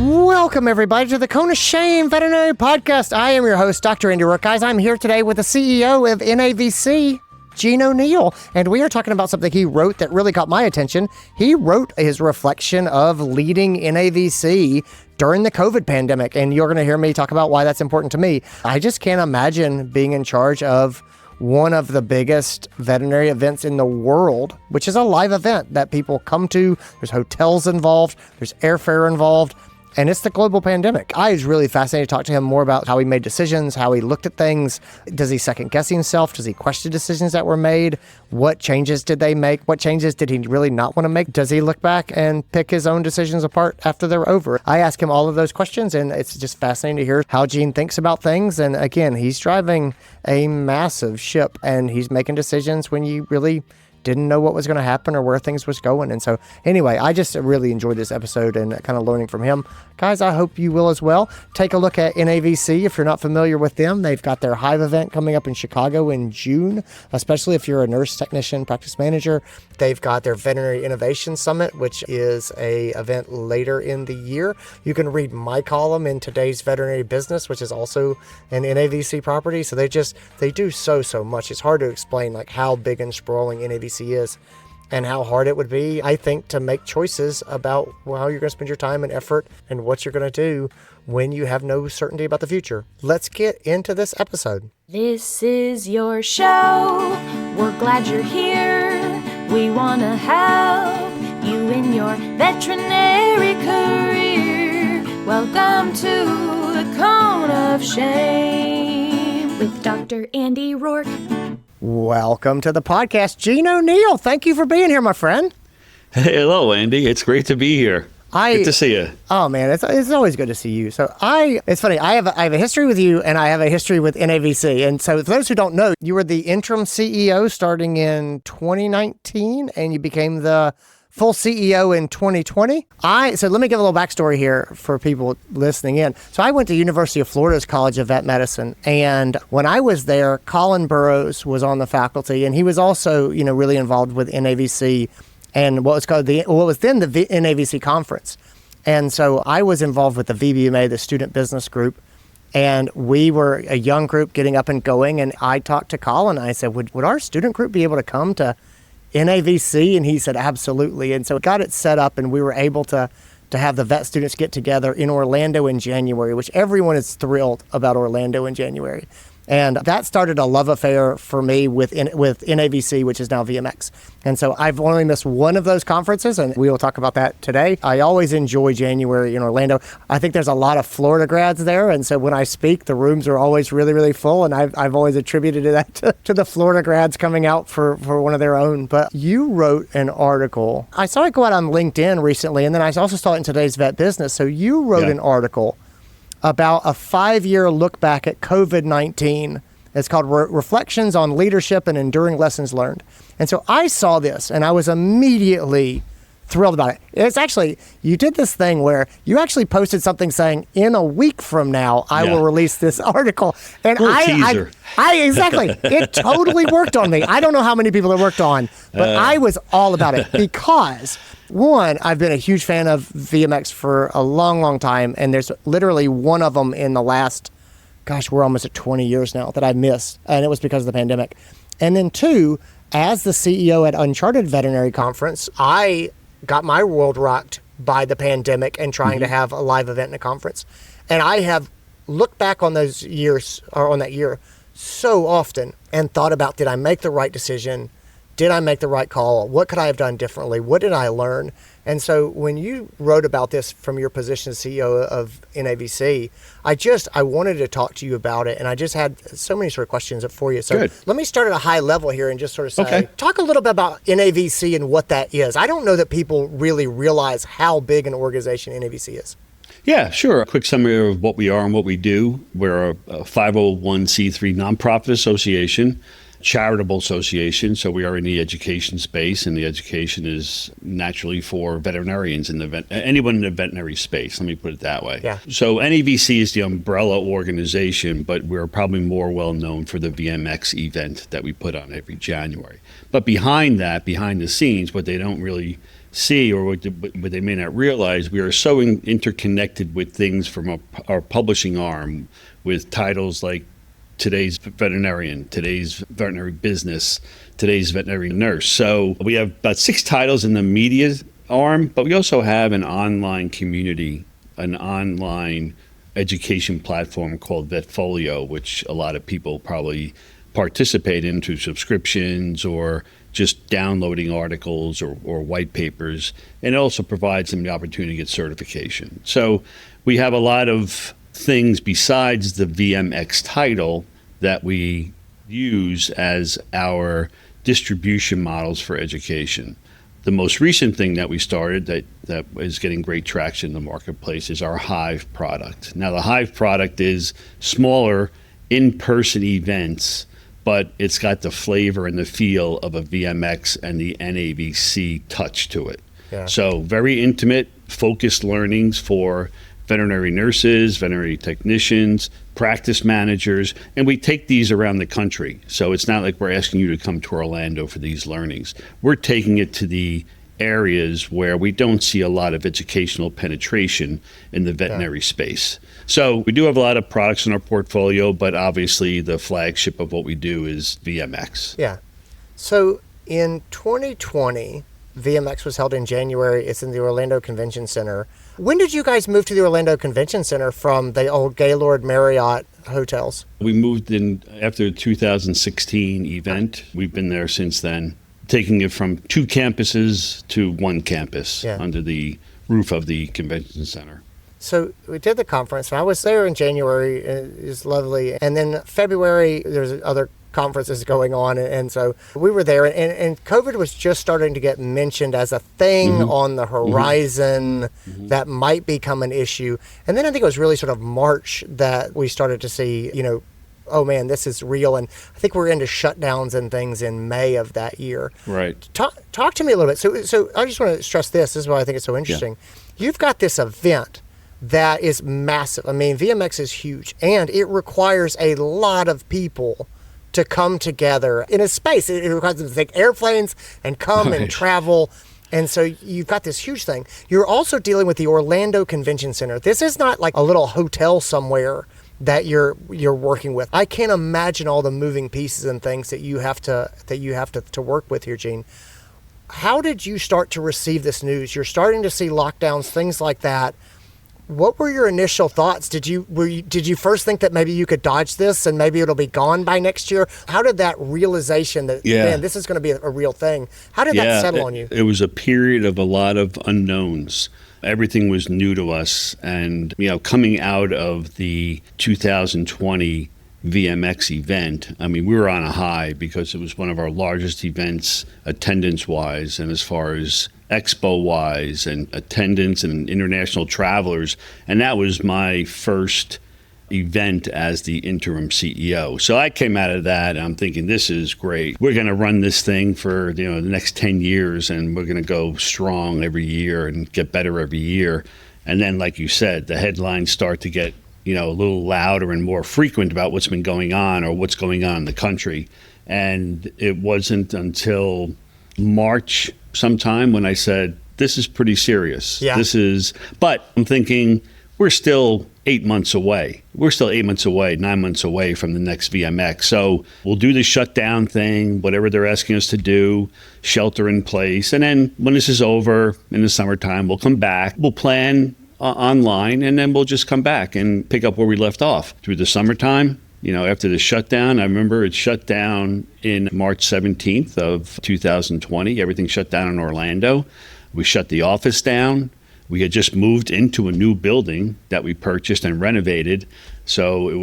Welcome, everybody, to the Cone of Shame Veterinary Podcast. I am your host, Dr. Andy Roark. Guys, I'm here today with the CEO of NAVC, Gene O'Neill, and we are talking about something he wrote that really caught my attention. He wrote his reflection of leading NAVC during the COVID pandemic, and you're going to hear me talk about why that's important to me. I just can't imagine being in charge of one of the biggest veterinary events in the world, which is a live event that people come to. There's hotels involved, there's airfare involved, and it's the global pandemic. I was really fascinated to talk to him more about how he made decisions, how he looked at things. Does he second guess himself? Does he question decisions that were made? What changes did they make? What changes did he really not want to make? Does he look back and pick his own decisions apart after they're over? I ask him all of those questions, and it's just fascinating to hear how Gene thinks about things. And again, he's driving a massive ship, and he's making decisions when you really didn't know what was going to happen or where things was going. And so anyway, I just really enjoyed this episode and kind of learning from him. Guys, I hope you will as well. Take a look at NAVC if you're not familiar with them. They've got their Hive event coming up in Chicago in June, especially if you're a nurse technician, practice manager. They've got their Veterinary Innovation Summit, which is a event later in the year. You can read my column in Today's Veterinary Business, which is also an NAVC property. So they do so much. It's hard to explain like how big and sprawling NAVC is and how hard it would be, I think, to make choices about how you're going to spend your time and effort and what you're going to do when you have no certainty about the future. Let's get into this episode. This is your show. We're glad you're here. We want to help you in your veterinary career. Welcome to the Cone of Shame with Dr. Andy Roark. Welcome to the podcast, Gene O'Neill. Thank you for being here, my friend. Hey, hello, Andy. It's great to be here. Good to see you. Oh man, it's always good to see you. So it's funny. I have a history with you, and I have a history with NAVC. And so for those who don't know, you were the interim CEO starting in 2019, and you became the full CEO in 2020. So let me give a little backstory here for people listening in. So I went to University of Florida's College of Vet Medicine, and when I was there, Colin Burrows was on the faculty, and he was also, really involved with NAVC and what was then the NAVC conference. And so I was involved with the VBMA, the Student Business Group, and we were a young group getting up and going. And I talked to Colin, and I said, would our student group be able to come to NAVC? And he said, absolutely. And so it got it set up, and we were able to have the vet students get together in Orlando in January, which everyone is thrilled about Orlando in January. And that started a love affair for me with NAVC, which is now VMX. And so I've only missed one of those conferences, and we will talk about that today. I always enjoy January in Orlando. I think there's a lot of Florida grads there, and so when I speak, the rooms are always really, really full, and I've always attributed that to the Florida grads coming out for one of their own. But you wrote an article. I saw it go out on LinkedIn recently, and then I also saw it in Today's Vet Business. So you wrote an article about a 5-year look back at COVID-19. It's called Reflections on Leadership and Enduring Lessons Learned. And so I saw this, and I was immediately thrilled about it. It's actually, you did this thing where you actually posted something saying, in a week from now, I will release this article. And exactly, it totally worked on me. I don't know how many people it worked on, but I was all about it because, one, I've been a huge fan of VMX for a long, long time, and there's literally one of them in the last, we're almost at 20 years now that I missed, and it was because of the pandemic. And then two, as the CEO at Uncharted Veterinary Conference, I got my world rocked by the pandemic and trying to have a live event in a conference. And I have looked back on those years, or on that year, so often and thought about, did I make the right decision? Did I make the right call? What could I have done differently? What did I learn? And so when you wrote about this from your position as CEO of NAVC, I wanted to talk to you about it, and I just had so many sort of questions for you. So let me start at a high level here and just sort of say, talk a little bit about NAVC and what that is. I don't know that people really realize how big an organization NAVC is. Yeah, sure. A quick summary of what we are and what we do. We're a 501c3 nonprofit association. charitable association, so we are in the education space, and the education is naturally for veterinarians in anyone in the veterinary space. Let me put it that way. Yeah. So NAVC is the umbrella organization, but we're probably more well known for the VMX event that we put on every January. But behind that, behind the scenes, what they don't really see, or what they may not realize, we are so interconnected with things from our publishing arm, with titles like Today's Veterinarian, Today's Veterinary Business, Today's Veterinary Nurse. So we have about 6 titles in the media arm, but we also have an online community, an online education platform called Vetfolio, which a lot of people probably participate in through subscriptions or just downloading articles or white papers. And it also provides them the opportunity to get certification. So we have a lot of things besides the VMX title that we use as our distribution models for education. The most recent thing that we started that is getting great traction in the marketplace is our Hive product. Now, the Hive product is smaller in-person events, but it's got the flavor and the feel of a VMX and the NAVC touch to it. Yeah. So very intimate, focused learnings for veterinary nurses, veterinary technicians, practice managers, and we take these around the country. So it's not like we're asking you to come to Orlando for these learnings. We're taking it to the areas where we don't see a lot of educational penetration in the veterinary space. So we do have a lot of products in our portfolio, but obviously the flagship of what we do is VMX. Yeah. So in 2020, VMX was held in January. It's in the Orlando Convention Center. When did you guys move to the Orlando Convention Center from the old Gaylord Marriott hotels? We moved in after the 2016 event. We've been there since then, taking it from 2 campuses to 1 campus under the roof of the convention center. So we did the conference. I was there in January. It was lovely. And then February, there's other conferences going on. And so we were there. And COVID was just starting to get mentioned as a thing on the horizon that might become an issue. And then I think it was really sort of March that we started to see, oh man, this is real. And I think we're into shutdowns and things in May of that year. Right. Talk to me a little bit. So I just want to stress this. This is why I think it's so interesting. Yeah. You've got this event that is massive. I mean, VMX is huge, and it requires a lot of people to come together in a space. It requires them to take airplanes and come and travel. And so you've got this huge thing. You're also dealing with the Orlando Convention Center. This is not like a little hotel somewhere that you're working with. I can't imagine all the moving pieces and things that you have to work with here, Gene. How did you start to receive this news? You're starting to see lockdowns, things like that. What were your initial thoughts? Did you first think that maybe you could dodge this and maybe it'll be gone by next year? How did that realization that, man, this is going to be a real thing, how did that settle on you? It was a period of a lot of unknowns. Everything was new to us. And, coming out of the 2020 VMX event, I mean, we were on a high because it was one of our largest events attendance-wise and as far as expo-wise and attendance and international travelers. And that was my first event as the interim CEO. So I came out of that and I'm thinking, this is great. We're going to run this thing for the next 10 years and we're going to go strong every year and get better every year. And then, like you said, the headlines start to get a little louder and more frequent about what's been going on or what's going on in the country. And it wasn't until March sometime when I said, this is pretty serious. Yeah. But I'm thinking, we're still 8 months away. We're still 8 months away, 9 months away from the next VMX. So we'll do the shutdown thing, whatever they're asking us to do, shelter in place. And then when this is over in the summertime, we'll come back. We'll plan online, and then we'll just come back and pick up where we left off. Through the summertime, after the shutdown, I remember it shut down in March 17th of 2020. Everything shut down in Orlando. We shut the office down. We had just moved into a new building that we purchased and renovated. So it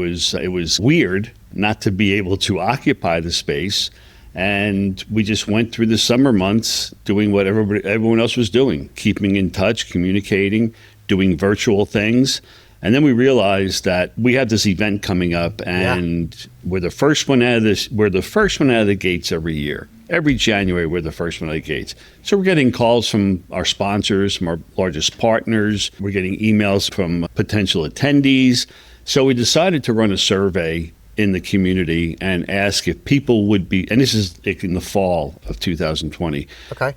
was weird not to be able to occupy the space. And we just went through the summer months doing what everyone else was doing, keeping in touch, communicating, doing virtual things. And then we realized that we had this event coming up, and we're the first one out of this. We're the first one out of the gates every year. Every January, we're the first one out of the gates. So we're getting calls from our sponsors, from our largest partners. We're getting emails from potential attendees. So we decided to run a survey in the community and ask if people would be, and this is in the fall of 2020. Okay.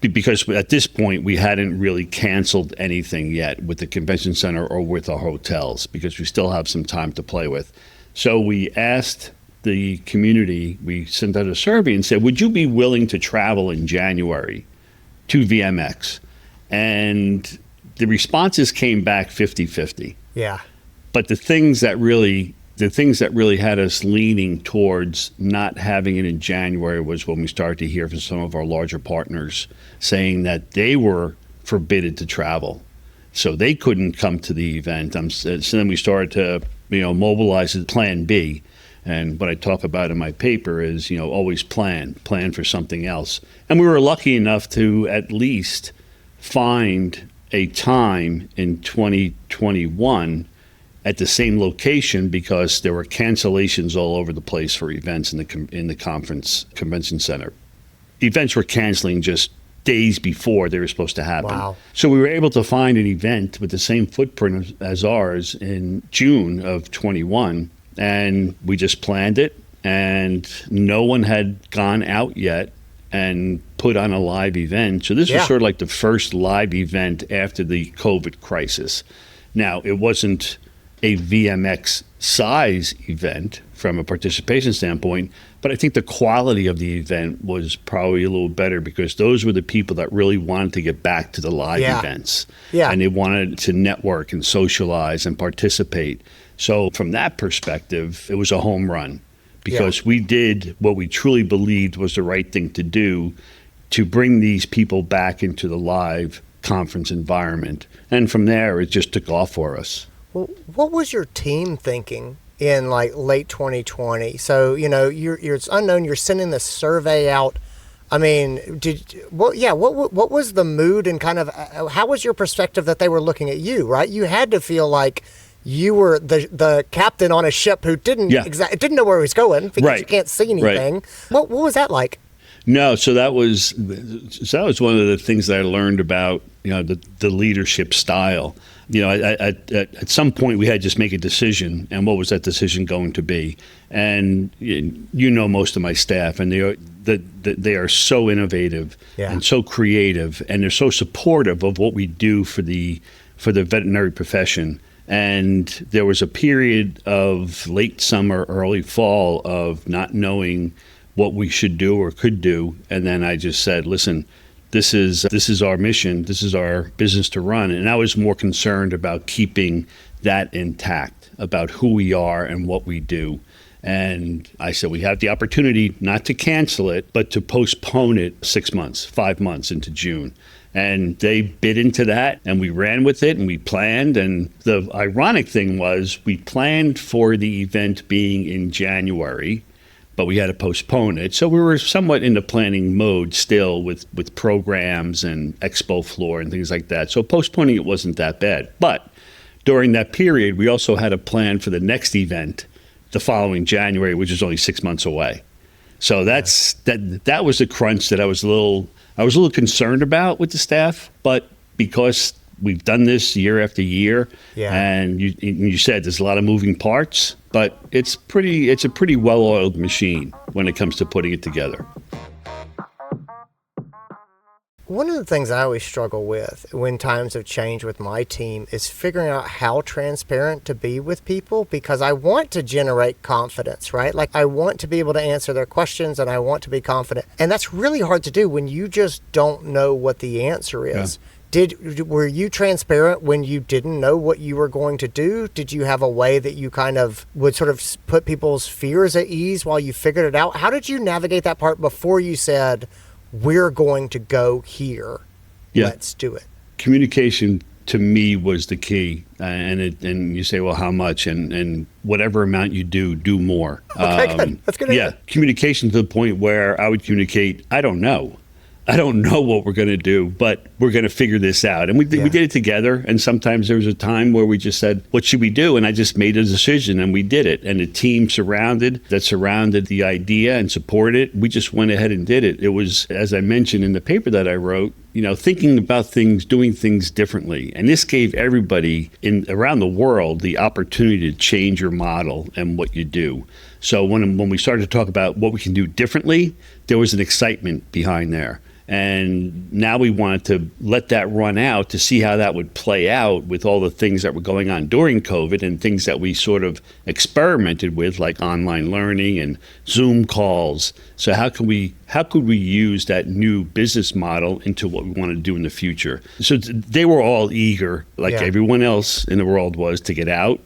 Because at this point, we hadn't really canceled anything yet with the convention center or with our hotels, because we still have some time to play with. So we asked the community, we sent out a survey and said, would you be willing to travel in January to VMX? And the responses came back 50-50. Yeah. But the things that really had us leaning towards not having it in January was when we started to hear from some of our larger partners saying that they were forbidden to travel. So they couldn't come to the event. So then we started to, mobilize the plan B. And what I talk about in my paper is, always plan for something else. And we were lucky enough to at least find a time in 2021 at the same location, because there were cancellations all over the place for events in the convention center. Events were canceling just days before they were supposed to happen. Wow. So we were able to find an event with the same footprint as ours in June of 21, and we just planned it, and no one had gone out yet and put on a live event. So this was sort of like the first live event after the COVID crisis. Now, it wasn't a VMX size event from a participation standpoint, but I think the quality of the event was probably a little better, because those were the people that really wanted to get back to the live events. Yeah. And they wanted to network and socialize and participate. So from that perspective, it was a home run, because we did what we truly believed was the right thing to do to bring these people back into the live conference environment. And from there, it just took off for us. Well, what was your team thinking in like late 2020? So, it's unknown. You're sending this survey out. I mean, what was the mood, and kind of how was your perspective that they were looking at you, right? You had to feel like you were the captain on a ship who didn't know where he was going, because you can't see anything. Right. What was that like? No, so that was one of the things that I learned about the leadership style. At some point we had to just make a decision, and what was that decision going to be? And most of my staff, and they are so innovative and so creative, and they're so supportive of what we do for the veterinary profession. And there was a period of late summer, early fall of not knowing what we should do or could do. And then I just said, listen, this is our mission. This is our business to run. And I was more concerned about keeping that intact, about who we are and what we do. And I said, we have the opportunity not to cancel it, but to postpone it 6 months, 5 months into June. And they bid into that, and we ran with it, and we planned. And the ironic thing was, we planned for the event being in January, but we had to postpone it. So we were somewhat in the planning mode still with programs and expo floor and things like that. So postponing it wasn't that bad. But during that period, we also had a plan for the next event the following January, which is only 6 months away. So that was the crunch that I was a little concerned about with the staff. But because we've done this year after year, and you said there's a lot of moving parts, but it's a pretty well-oiled machine when it comes to putting it together. One of the things I always struggle with when times have changed with my team is figuring out how transparent to be with people, because I want to generate confidence, right? Like, I want to be able to answer their questions, and I want to be confident. And that's really hard to do when you just don't know what the answer is. Yeah. Were you transparent when you didn't know what you were going to do? Did you have a way that you kind of would sort of put people's fears at ease while you figured it out? How did you navigate that part before you said, we're going to go here, let's do it? Communication to me was the key. And you say, well, how much? And whatever amount you do more. Okay, good. That's good. Yeah, communication to the point where I would communicate, I don't know. I don't know what we're going to do, but we're going to figure this out. And we did it together. And sometimes there was a time where we just said, what should we do? And I just made a decision and we did it. And the team surrounded the idea and supported it. We just went ahead and did it. It was, as I mentioned in the paper that I wrote, thinking about things, doing things differently. And this gave everybody around the world the opportunity to change your model and what you do. So when we started to talk about what we can do differently, there was an excitement behind there. And now we wanted to let that run out to see how that would play out with all the things that were going on during COVID and things that we sort of experimented with, like online learning and Zoom calls. So how could we use that new business model into what we want to do in the future? So they were all eager, like everyone else in the world was, to get out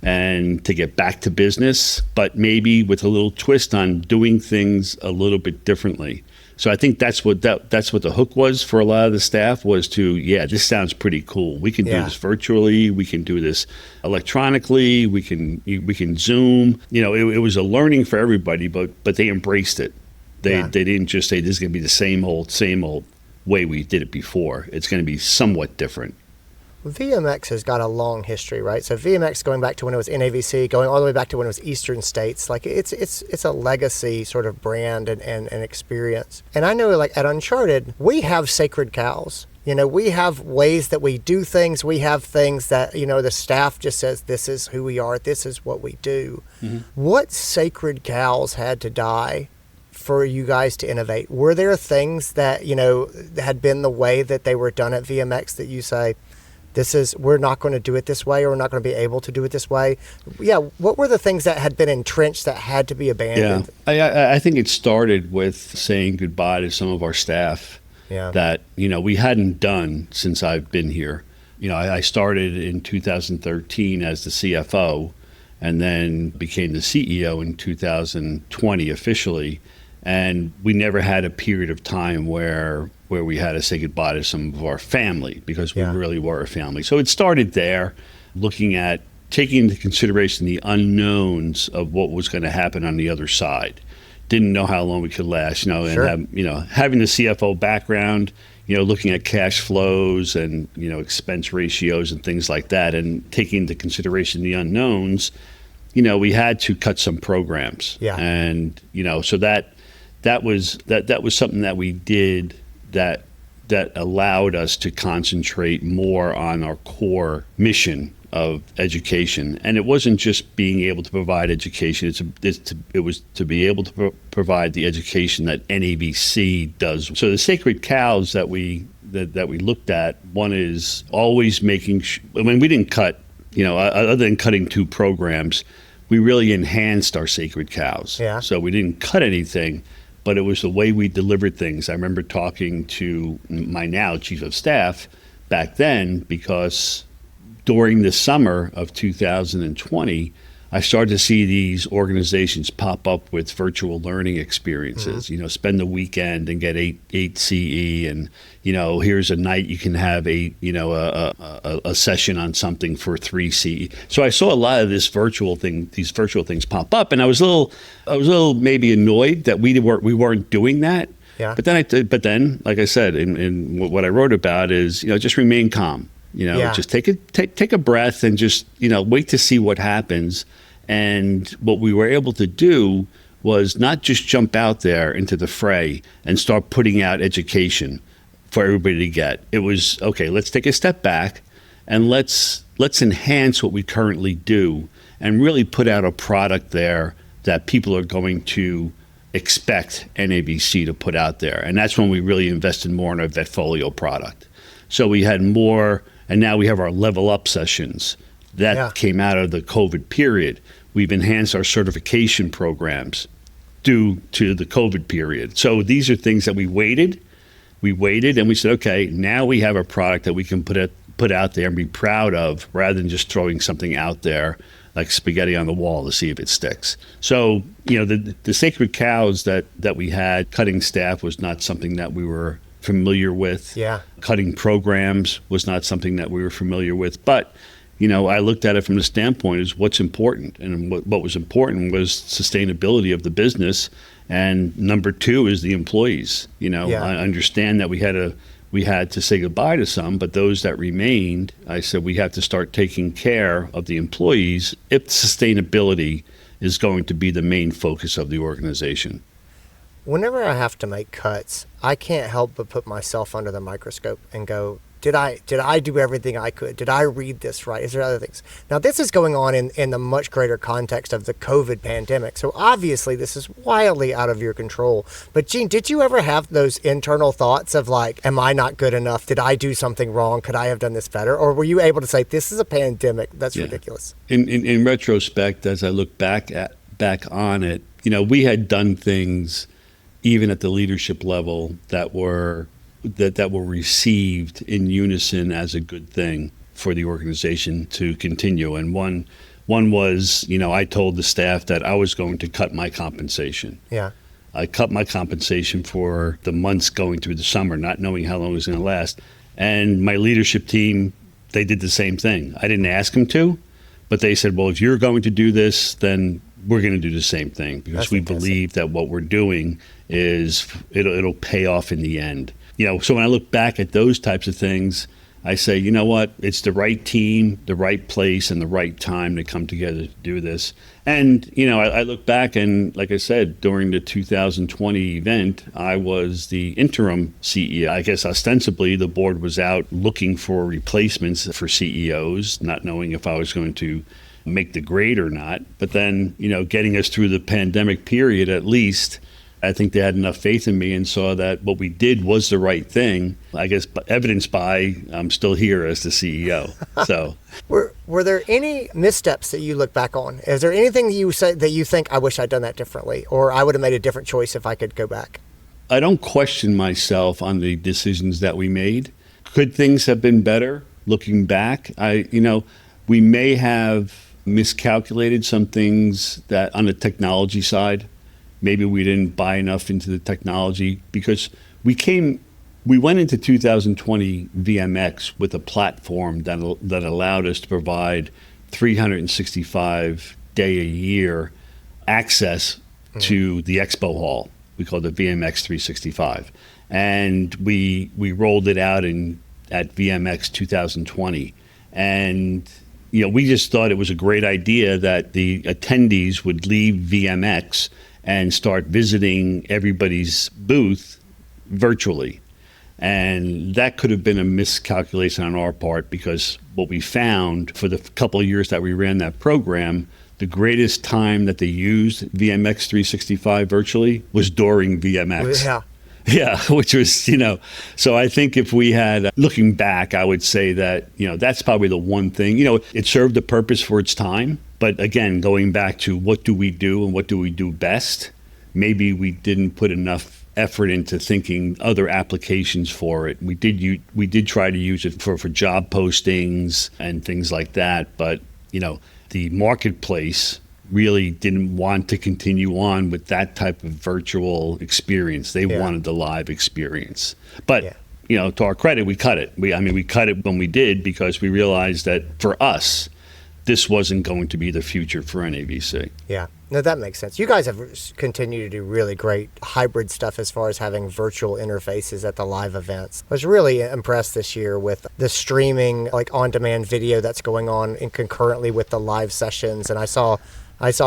and to get back to business, but maybe with a little twist on doing things a little bit differently. So I think that's what the hook was for a lot of the staff, was to, this sounds pretty cool. We can do this virtually. We can do this electronically. We can Zoom. It was a learning for everybody, but they embraced it. They didn't just say this is going to be the same old way we did it before. It's going to be somewhat different. VMX has got a long history, right? So VMX going back to when it was NAVC, going all the way back to when it was Eastern States, like it's a legacy sort of brand and experience. And I know, like at Uncharted, we have sacred cows. We have ways that we do things. We have things that, the staff just says, this is who we are. This is what we do. Mm-hmm. What sacred cows had to die for you guys to innovate? Were there things that, had been the way that they were done at VMX that you say, we're not going to do it this way, or we're not going to be able to do it this way? Yeah. What were the things that had been entrenched that had to be abandoned? Yeah. I think it started with saying goodbye to some of our staff that, we hadn't done since I've been here. I started in 2013 as the CFO and then became the CEO in 2020 officially. And we never had a period of time where we had to say goodbye to some of our family, because we really were a family. So it started there, looking at taking into consideration the unknowns of what was going to happen on the other side. Didn't know how long we could last, and having the CFO background, looking at cash flows and, expense ratios and things like that, and taking into consideration the unknowns, we had to cut some programs. Yeah. And, so that was something that we did that allowed us to concentrate more on our core mission of education. And it wasn't just being able to provide education. It was to be able to provide the education that NAVC does. So the sacred cows that we looked at, one is always making we didn't cut, other than cutting 2 programs, we really enhanced our sacred cows. Yeah. So we didn't cut anything, but it was the way we delivered things. I remember talking to my now chief of staff back then, because during the summer of 2020, I started to see these organizations pop up with virtual learning experiences. Mm-hmm. Spend the weekend and get 8 CE, and here's a night you can have a session on something for 3 CE. So I saw a lot of these virtual things pop up, and I was a little maybe annoyed that we weren't doing that. Yeah. But then, like I said, in what I wrote about is just remain calm. Just take a breath and just, wait to see what happens. And what we were able to do was not just jump out there into the fray and start putting out education for everybody to get. It was, okay, let's take a step back and let's enhance what we currently do and really put out a product there that people are going to expect NAVC to put out there. And that's when we really invested more in our Vetfolio product. So we had more. And now we have our level up sessions that came out of the COVID period. We've enhanced our certification programs due to the COVID period. So these are things that we waited and we said, okay, now we have a product that we can put out there and be proud of, rather than just throwing something out there like spaghetti on the wall to see if it sticks. So, the sacred cows that we had, cutting staff was not something that we were familiar with. Yeah. Cutting programs was not something that we were familiar with. But, I looked at it from the standpoint is what's important. And what was important was sustainability of the business And number two is the employees. I understand that we had to say goodbye to some, but those that remained, I said we have to start taking care of the employees if sustainability is going to be the main focus of the organization. Whenever I have to make cuts, I can't help but put myself under the microscope and go, did I do everything I could? Did I read this right? Is there other things? Now, this is going on in the much greater context of the COVID pandemic. So obviously this is wildly out of your control. But Gene, did you ever have those internal thoughts of like, am I not good enough? Did I do something wrong? Could I have done this better? Or were you able to say, this is a pandemic? That's ridiculous. In retrospect, as I look back on it, we had done things even at the leadership level that were received in unison as a good thing for the organization to continue. And one was, I told the staff that I was going to cut my compensation. Yeah. I cut my compensation for the months going through the summer, not knowing how long it was going to last. And my leadership team, they did the same thing. I didn't ask them to, but they said, well, if you're going to do this, then we're going to do the same thing, because we believe that what we're doing is it'll pay off in the end. So when I look back at those types of things, I say, you know what? It's the right team, the right place, and the right time to come together to do this. And, I look back and, like I said, during the 2020 event, I was the interim CEO. I guess ostensibly the board was out looking for replacements for CEOs, not knowing if I was going to make the grade or not. But then, getting us through the pandemic period, at least, I think they had enough faith in me and saw that what we did was the right thing. I guess evidenced by I'm still here as the CEO. So, were there any missteps that you look back on? Is there anything that you say that you think I wish I'd done that differently, or I would have made a different choice if I could go back? I don't question myself on the decisions that we made. Could things have been better? Looking back, we may have miscalculated some things that on the technology side. Maybe we didn't buy enough into the technology, because we went into 2020 VMX with a platform that allowed us to provide 365 day a year access to the expo hall. We called it VMX 365. And we rolled it out at VMX 2020. And we just thought it was a great idea that the attendees would leave VMX and start visiting everybody's booth virtually. And that could have been a miscalculation on our part, because what we found for the couple of years that we ran that program, the greatest time that they used VMX 365 virtually was during VMX. Yeah, which was, so I think if we had, looking back, I would say that, that's probably the one thing, it served a purpose for its time. But again, going back to what do we do and what do we do best, maybe we didn't put enough effort into thinking other applications for it. We did try to use it for job postings and things like that. But, the marketplace really didn't want to continue on with that type of virtual experience. They wanted the live experience. But, to our credit, we cut it. We cut it when we did, because we realized that for us, this wasn't going to be the future for NAVC. Yeah, no, that makes sense. You guys have continued to do really great hybrid stuff as far as having virtual interfaces at the live events. I was really impressed this year with the streaming, like on-demand video that's going on and concurrently with the live sessions. And I saw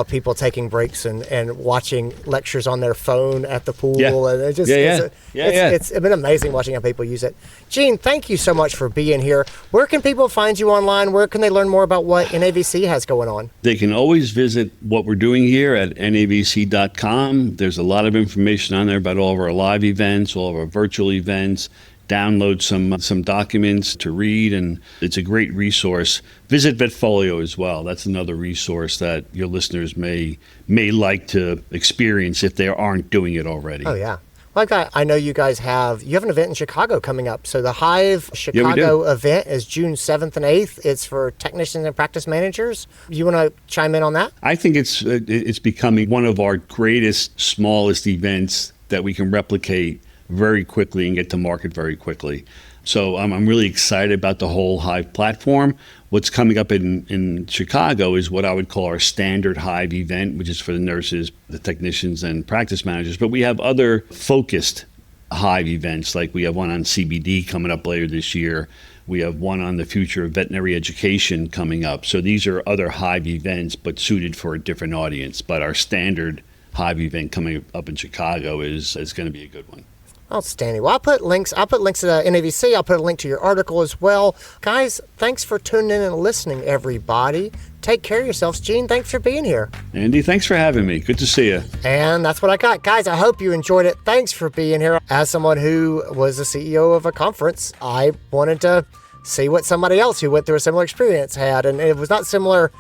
people taking breaks and watching lectures on their phone at the pool. Yeah. And it's been amazing watching how people use it. Gene, thank you so much for being here. Where can people find you online? Where can they learn more about what NAVC has going on? They can always visit what we're doing here at navc.com. There's a lot of information on there about all of our live events, all of our virtual events. Download some documents to read, and it's a great resource. Visit Vetfolio as well. That's another resource that your listeners may like to experience if they aren't doing it already. Oh, yeah. Well, I know you guys have an event in Chicago coming up. So the Hive Chicago event is June 7th and 8th. It's for technicians and practice managers. You want to chime in on that? I think it's becoming one of our greatest, smallest events that we can replicate very quickly and get to market very quickly. So I'm really excited about the whole Hive platform. What's coming up in Chicago is what I would call our standard Hive event, which is for the nurses, the technicians, and practice managers. But we have other focused Hive events, like we have one on CBD coming up later this year. We have one on the future of veterinary education coming up. So these are other Hive events, but suited for a different audience. But our standard Hive event coming up in Chicago is going to be a good one. Outstanding. Well, I'll put links to NAVC. I'll put a link to your article as well. Guys, thanks for tuning in and listening, everybody. Take care of yourselves. Gene, thanks for being here. Andy, thanks for having me. Good to see you. And that's what I got. Guys, I hope you enjoyed it. Thanks for being here. As someone who was the CEO of a conference, I wanted to see what somebody else who went through a similar experience had. And it was not similar.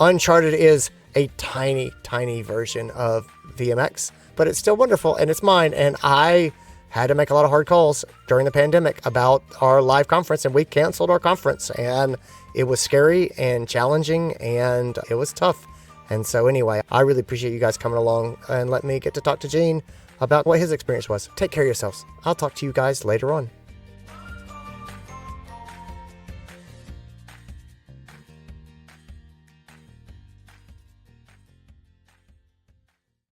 Uncharted is a tiny, tiny version of VMX, but it's still wonderful, and it's mine. And I had to make a lot of hard calls during the pandemic about our live conference, and we canceled our conference, and it was scary and challenging, and it was tough. And so anyway, I really appreciate you guys coming along and letting me get to talk to Gene about what his experience was. Take care of yourselves. I'll talk to you guys later on.